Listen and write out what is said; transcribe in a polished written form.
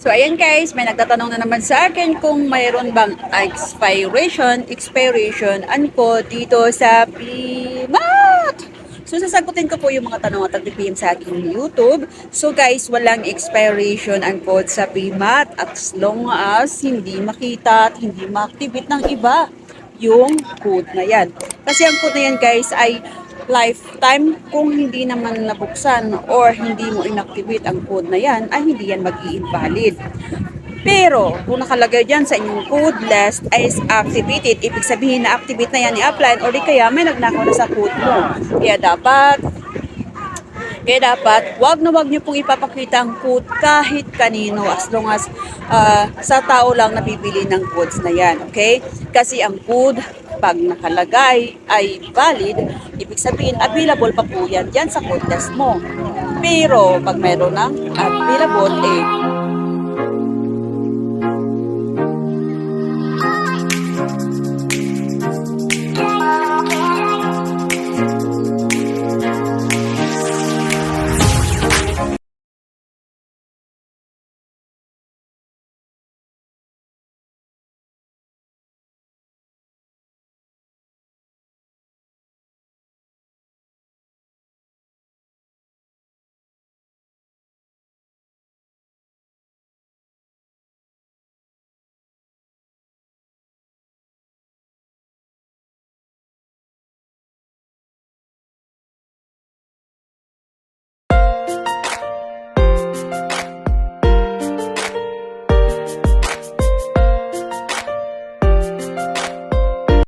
So ayan guys, may nagtatanong na naman sa akin kung mayroon bang expiration and code dito sa PMAT. So sasagutin ko po yung mga tanong at nag-PM sa aking YouTube. So guys, walang expiration and code sa PMAT as long as hindi makita at hindi ma-activate ng iba yung code na yan. Kasi ang code na yan guys ay lifetime. Kung hindi naman nabuksan or hindi mo inactivate ang code na yan, ay hindi yan mag-i-invalid. Pero, kung nakalagay dyan sa inyong code list is activated, ibig sabihin na activate na yan i-apply o di kaya may nagnakaw na sa code mo. Kaya dapat, wag niyo pong ipapakita ang code kahit kanino as long as sa tao lang nabibili ng codes na yan, okay? Kasi ang code, pag nakalagay ay valid, ibig sabihin available pa po yan dyan sa code test mo. Pero, pag mayroon ng available,